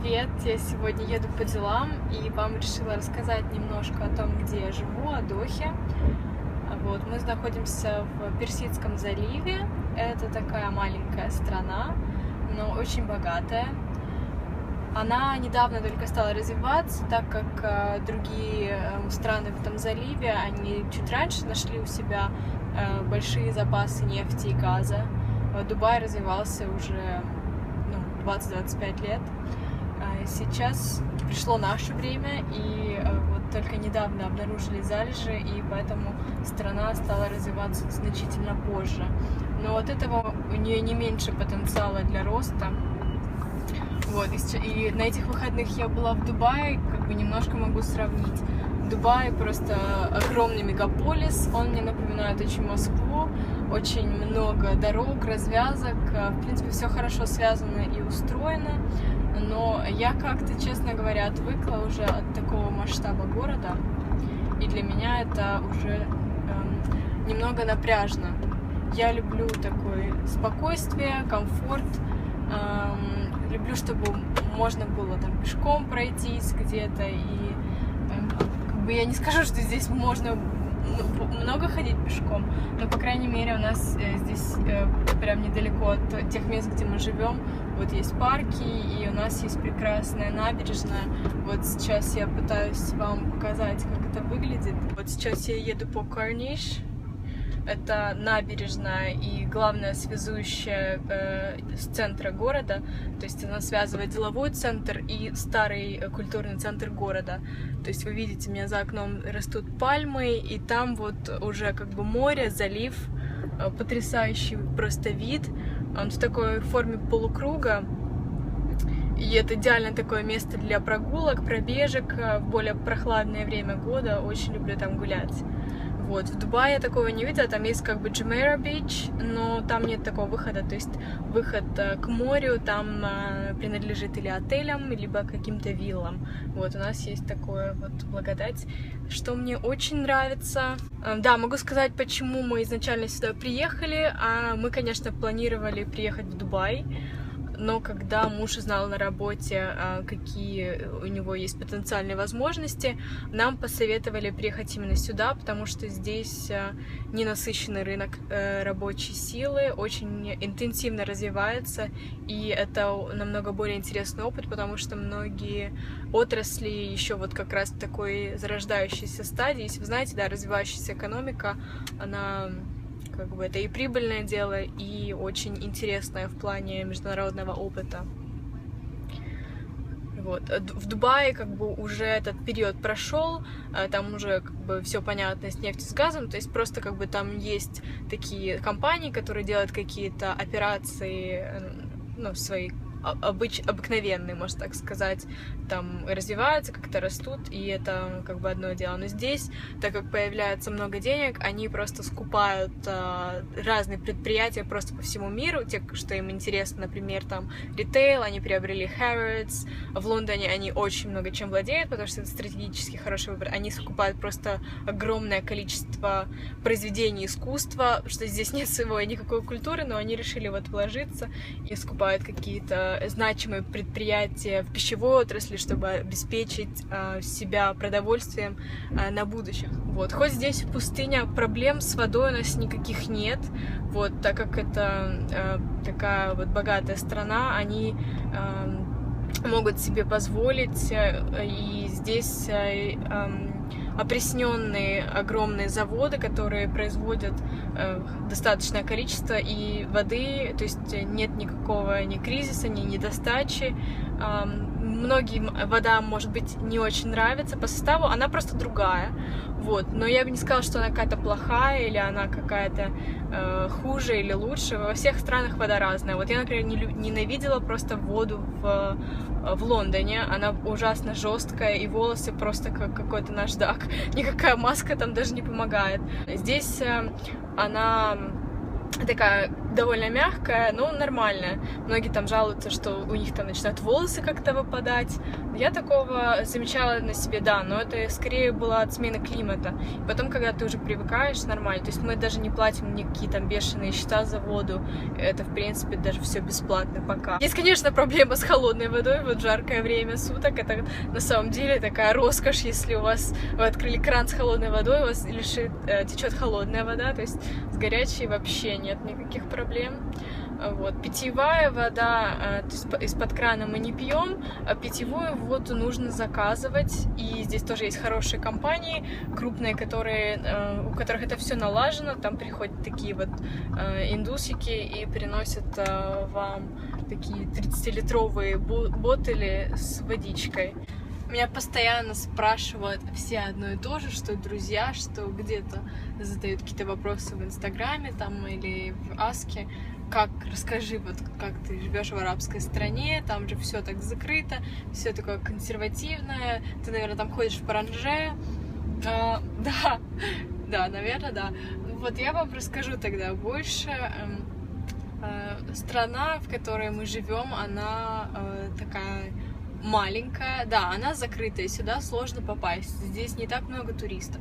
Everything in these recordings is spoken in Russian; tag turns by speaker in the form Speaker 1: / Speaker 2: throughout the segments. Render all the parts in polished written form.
Speaker 1: привет! Я сегодня еду по делам и вам решила рассказать немножко о том, где я живу, о Дохе. Вот, мы находимся в Персидском заливе. Это такая маленькая страна, но очень богатая. Она недавно только стала развиваться, так как другие страны в этом заливе, они чуть раньше нашли у себя большие запасы нефти и газа. Дубай развивался уже 20-25 лет. Сейчас пришло наше время, и вот только недавно обнаружили залежи, и поэтому страна стала развиваться значительно позже. Но от этого у нее не меньше потенциала для роста. Вот, и на этих выходных я была в Дубае, как бы немножко могу сравнить. Дубай просто огромный мегаполис, он мне напоминает очень Москву, очень много дорог, развязок, в принципе, все хорошо связано и устроено, но я как-то, честно говоря, отвыкла уже от такого масштаба города, и для меня это уже немного напряжно. Я люблю такое спокойствие, комфорт, люблю, чтобы можно было там пешком пройтись где-то, и я не скажу, что здесь можно много ходить пешком, но, по крайней мере, у нас здесь прям недалеко от тех мест, где мы живем, вот есть парки, и у нас есть прекрасная набережная. Вот сейчас я пытаюсь вам показать, как это выглядит. Вот сейчас я еду по Корниш. Это набережная и главная связующая с центра города, то есть она связывает деловой центр и старый культурный центр города. То есть вы видите, у меня за окном растут пальмы, и там вот уже как бы море, залив, потрясающий просто вид. Он в такой форме полукруга, и это идеально такое место для прогулок, пробежек в более прохладное время года. Очень люблю там гулять. Вот, в Дубае я такого не видела, там есть как бы Джумейра Бич, но там нет такого выхода, то есть выход к морю там принадлежит или отелям, либо каким-то виллам. Вот, у нас есть такое вот благодать, что мне очень нравится. Да, могу сказать, почему мы изначально сюда приехали, мы, конечно, планировали приехать в Дубай, но когда муж узнал на работе, какие у него есть потенциальные возможности, нам посоветовали приехать именно сюда, потому что здесь ненасыщенный рынок рабочей силы, очень интенсивно развивается, и это намного более интересный опыт, потому что многие отрасли еще вот как раз в такой зарождающейся стадии. Если вы знаете, да, развивающаяся экономика, она как бы это и прибыльное дело, и очень интересное в плане международного опыта. Вот. В Дубае как бы уже этот период прошел, там уже как бы все понятно с нефтью, с газом, то есть просто как бы там есть такие компании, которые делают какие-то операции, свои обыкновенные, можно так сказать, там развиваются, как-то растут, и это как бы одно дело. Но здесь, так как появляется много денег, они просто скупают разные предприятия просто по всему миру, те, что им интересно, например, там ритейл, они приобрели Harrods, в Лондоне они очень много чем владеют, потому что это стратегически хороший выбор, они скупают просто огромное количество произведений искусства, что здесь нет своей никакой культуры, но они решили вот вложиться и скупают какие-то значимые предприятия в пищевой отрасли, чтобы обеспечить себя продовольствием на будущее. Вот. Хоть здесь пустыня, проблем с водой у нас никаких нет, вот, так как это такая вот богатая страна, они могут себе позволить, и здесь опресненные огромные заводы, которые производят достаточное количество и воды, то есть нет никакого ни кризиса, ни недостачи. Многим вода, может быть, не очень нравится по составу, она просто другая, вот, но я бы не сказала, что она какая-то плохая, или она какая-то хуже или лучше. Во всех странах вода разная. Вот я, например, ненавидела просто воду в Лондоне, она ужасно жесткая, и волосы просто как какой-то наждак, никакая маска там даже не помогает. Здесь она такая довольно мягкая, но нормальная. Многие там жалуются, что у них там начинают волосы как-то выпадать. Я такого замечала на себе, да, но это скорее была от смены климата. И потом, когда ты уже привыкаешь, нормально. То есть мы даже не платим никакие там бешеные счета за воду. Это, в принципе, даже все бесплатно пока. Есть, конечно, проблема с холодной водой, вот жаркое время суток. Это на самом деле такая роскошь, если у вас вы открыли кран с холодной водой, у вас течет холодная вода, то есть с горячей вообще нет никаких проблем. Вот. Питьевая вода, то есть из-под крана мы не пьем, а питьевую воду нужно заказывать. И здесь тоже есть хорошие компании, крупные, у которых это все налажено. Там приходят такие вот индусики и приносят вам такие 30-литровые ботели с водичкой. Меня постоянно спрашивают все одно и то же, что друзья, что где-то задают какие-то вопросы в Инстаграме там или в Аске. Расскажи, вот как ты живешь в арабской стране, там же все так закрыто, все такое консервативное, ты, наверное, там ходишь в паранже. Да, наверное, да. Вот я вам расскажу тогда больше. Страна, в которой мы живем, она такая маленькая, да, она закрытая, сюда сложно попасть, здесь не так много туристов.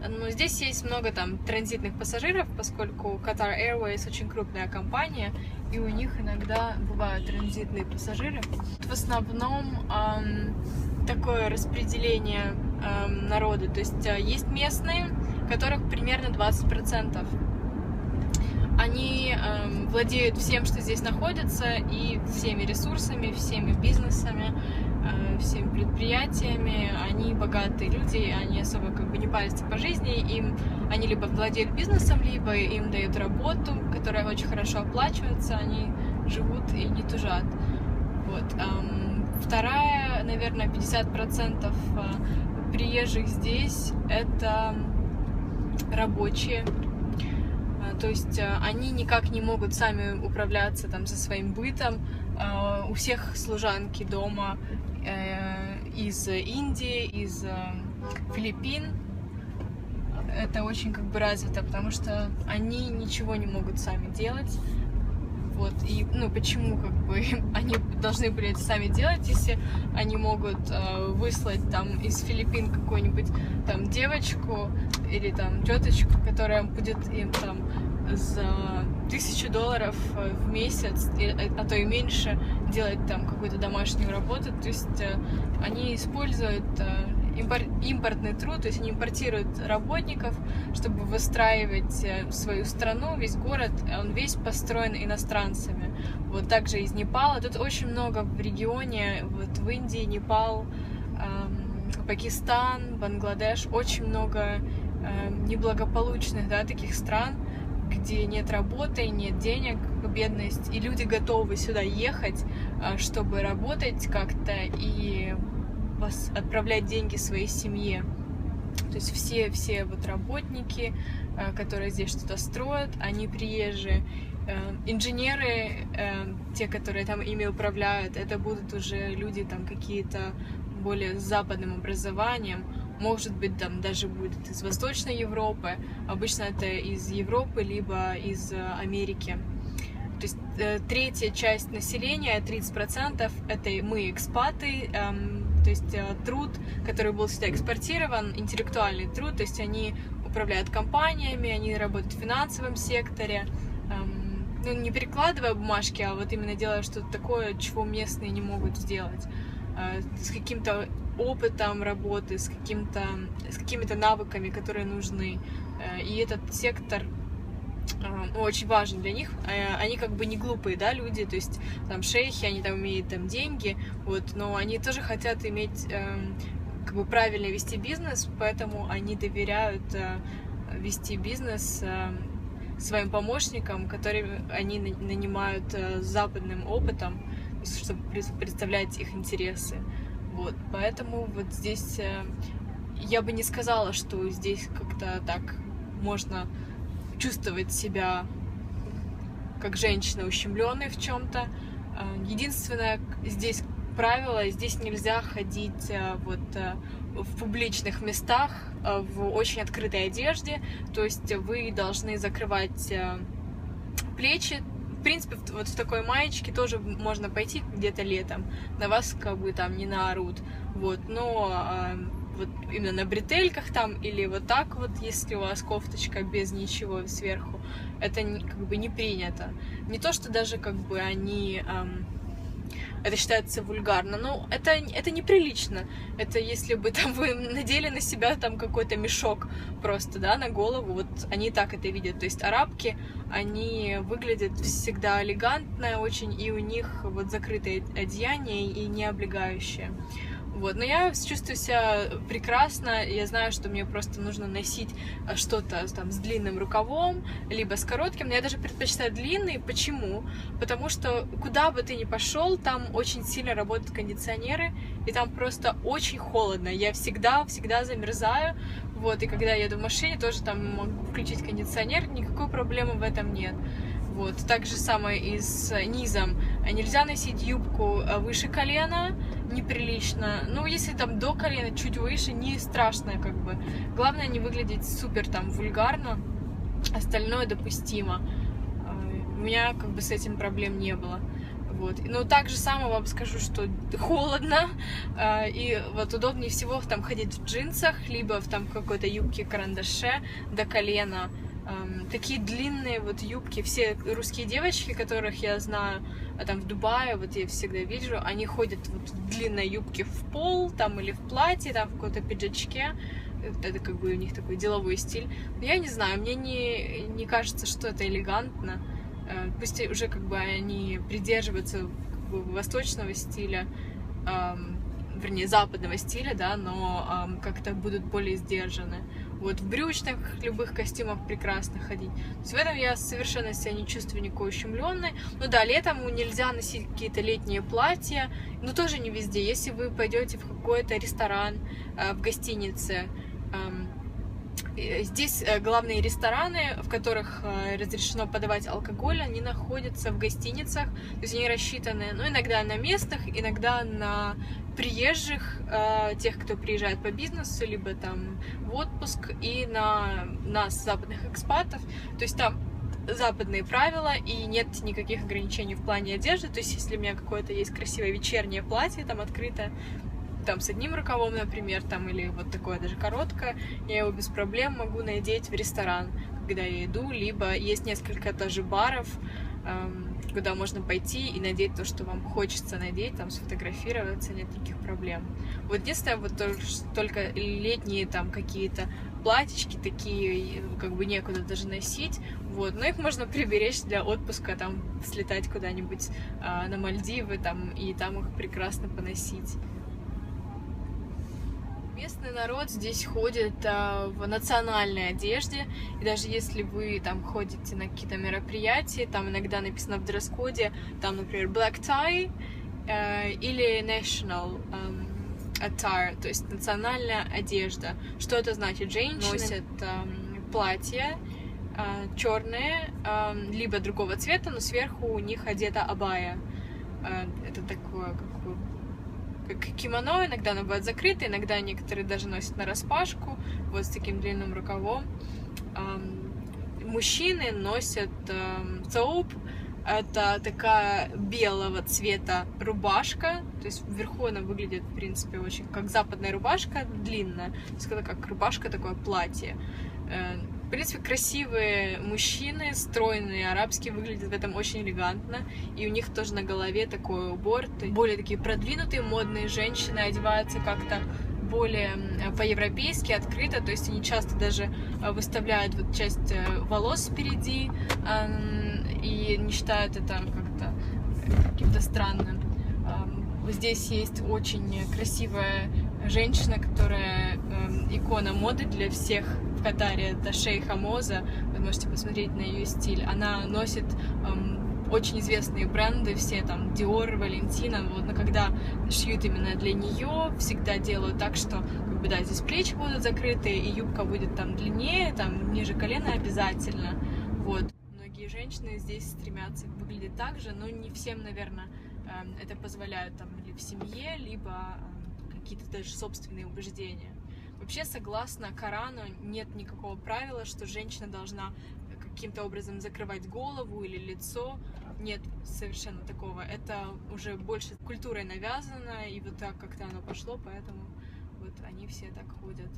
Speaker 1: Но здесь есть много там транзитных пассажиров, поскольку Qatar Airways очень крупная компания, и у них иногда бывают транзитные пассажиры. В основном такое распределение народа, то есть есть местные, которых примерно 20%. Они владеют всем, что здесь находится, и всеми ресурсами, всеми бизнесами, всеми предприятиями. Они богатые люди, они особо как бы не парятся по жизни. Они либо владеют бизнесом, либо им дают работу, которая очень хорошо оплачивается, они живут и не тужат. Вот. Вторая, наверное, 50% приезжих здесь — это рабочие. То есть они никак не могут сами управляться там со своим бытом. У всех служанки дома из Индии, из Филиппин. Это очень как бы развито, потому что они ничего не могут сами делать. Вот. И почему как бы они должны были это сами делать, если они могут выслать там из Филиппин какую-нибудь там девочку или там теточку, которая будет им там за $1000 в месяц, а то и меньше, делать там какую-то домашнюю работу. То есть они используют импортный труд, то есть они импортируют работников, чтобы выстраивать свою страну. Весь город, он весь построен иностранцами. Вот также из Непала. Тут очень много в регионе, вот в Индии, Непал, Пакистан, Бангладеш, очень много неблагополучных, да, таких стран, где нет работы, нет денег, бедность, и люди готовы сюда ехать, чтобы работать как-то и отправлять деньги своей семье. То есть все вот работники, которые здесь что-то строят, они приезжие. Инженеры, те, которые там ими управляют, это будут уже люди там какие-то более с западным образованием. Может быть, там даже будет из Восточной Европы. Обычно это из Европы, либо из Америки. То есть третья часть населения, 30%, это мы, экспаты. То есть труд, который был сюда экспортирован, интеллектуальный труд. То есть они управляют компаниями, они работают в финансовом секторе. Не перекладывая бумажки, а вот именно делая что-то такое, чего местные не могут сделать. С каким-то опытом работы, с какими-то навыками, которые нужны. И этот сектор очень важен для них. Они как бы не глупые, да, люди, то есть там шейхи, они там имеют там деньги, вот, но они тоже хотят иметь, как бы правильно вести бизнес, поэтому они доверяют вести бизнес своим помощникам, которые они нанимают с западным опытом, чтобы представлять их интересы. Вот, поэтому вот здесь я бы не сказала, что здесь как-то так можно чувствовать себя как женщина ущемленной в чем-то. Единственное здесь правило, здесь нельзя ходить вот в публичных местах в очень открытой одежде, то есть вы должны закрывать плечи. В принципе, вот в такой маечке тоже можно пойти где-то летом, на вас как бы там не наорут, вот, но вот именно на бретельках там или вот так вот, если у вас кофточка без ничего сверху, это как бы не принято. Не то, что даже как бы они... это считается вульгарно, но это неприлично. Это если бы там вы надели на себя там какой-то мешок просто, да, на голову, вот они так это видят. То есть арабки, они выглядят всегда элегантно очень, и у них вот закрытое одеяние и не облегающее. Вот. Но я чувствую себя прекрасно, я знаю, что мне просто нужно носить что-то там с длинным рукавом, либо с коротким, но я даже предпочитаю длинный. Почему? Потому что куда бы ты ни пошел, там очень сильно работают кондиционеры, и там просто очень холодно, я всегда замерзаю, вот, и когда я еду в машине, тоже там могу включить кондиционер, никакой проблемы в этом нет. Вот. Так же самое и с низом. Нельзя носить юбку выше колена, неприлично. Ну, если там до колена, чуть выше, не страшно, как бы. Главное не выглядеть супер там вульгарно, остальное допустимо. У меня как бы с этим проблем не было. Вот. Но так же самое вам скажу, что холодно, и вот удобнее всего там ходить в джинсах, либо в там какой-то юбке-карандаше до колена. Такие длинные вот юбки, все русские девочки, которых я знаю, там в Дубае, вот я всегда вижу, они ходят вот в длинной юбке в пол, там или в платье, там в каком-то пиджачке, это как бы у них такой деловой стиль. Но я не знаю, мне не кажется, что это элегантно, пусть уже как бы они придерживаются как бы восточного стиля, вернее западного стиля, да, но как-то будут более сдержаны. Вот в брючных, любых костюмах прекрасно ходить. То есть в этом я совершенно себя не чувствую никакой ущемленной. Ну да, летом нельзя носить какие-то летние платья, но тоже не везде. Если вы пойдете в какой-то ресторан, в гостинице, здесь главные рестораны, в которых разрешено подавать алкоголь, они находятся в гостиницах, то есть они рассчитаны, ну, иногда на местных, иногда на приезжих, тех, кто приезжает по бизнесу, либо там в отпуск, и на нас, западных экспатов, то есть там западные правила, и нет никаких ограничений в плане одежды, то есть если у меня какое-то есть красивое вечернее платье, там открытое, там с одним рукавом, например, там, или вот такое даже короткое, я его без проблем могу надеть в ресторан, когда я иду, либо есть несколько даже баров, куда можно пойти и надеть то, что вам хочется надеть, там сфотографироваться, нет никаких проблем. Вот единственное, вот только летние там какие-то платьички такие, как бы некуда даже носить, вот, но их можно приберечь для отпуска, там, слетать куда-нибудь на Мальдивы, там, и там их прекрасно поносить. Местный народ здесь ходит в национальной одежде, и даже если вы там ходите на какие-то мероприятия, там иногда написано в дресс-коде, там, например, black tie или national attire, то есть национальная одежда. Что это значит? Женщины носят платья черные, либо другого цвета, но сверху у них одета абая. Это такое, как кимоно, иногда оно бывает закрыто, иногда некоторые даже носят нараспашку, вот с таким длинным рукавом. Мужчины носят цауп, это такая белого цвета рубашка, то есть вверху она выглядит, в принципе, очень как западная рубашка, длинная, то есть это как рубашка, такое платье. В принципе, красивые мужчины, стройные, арабские, выглядят в этом очень элегантно. И у них тоже на голове такой убор. Более такие продвинутые, модные женщины одеваются как-то более по-европейски, открыто. То есть они часто даже выставляют вот часть волос впереди и не считают это как-то каким-то странным. Здесь есть очень красивая женщина, которая икона моды для всех в Катаре, это Шейха Моза, вы можете посмотреть на ее стиль. Она носит очень известные бренды, все там Dior, Valentino, вот, но когда шьют именно для нее, всегда делают так, что как бы, да, здесь плечи будут закрыты, и юбка будет там длиннее, там ниже колена обязательно, вот. Многие женщины здесь стремятся выглядеть так же, но не всем, наверное, это позволяют там или в семье, либо какие-то даже собственные убеждения. Вообще, согласно Корану, нет никакого правила, что женщина должна каким-то образом закрывать голову или лицо. Нет совершенно такого. Это уже больше культурой навязано, и вот так как-то оно пошло, поэтому вот они все так ходят.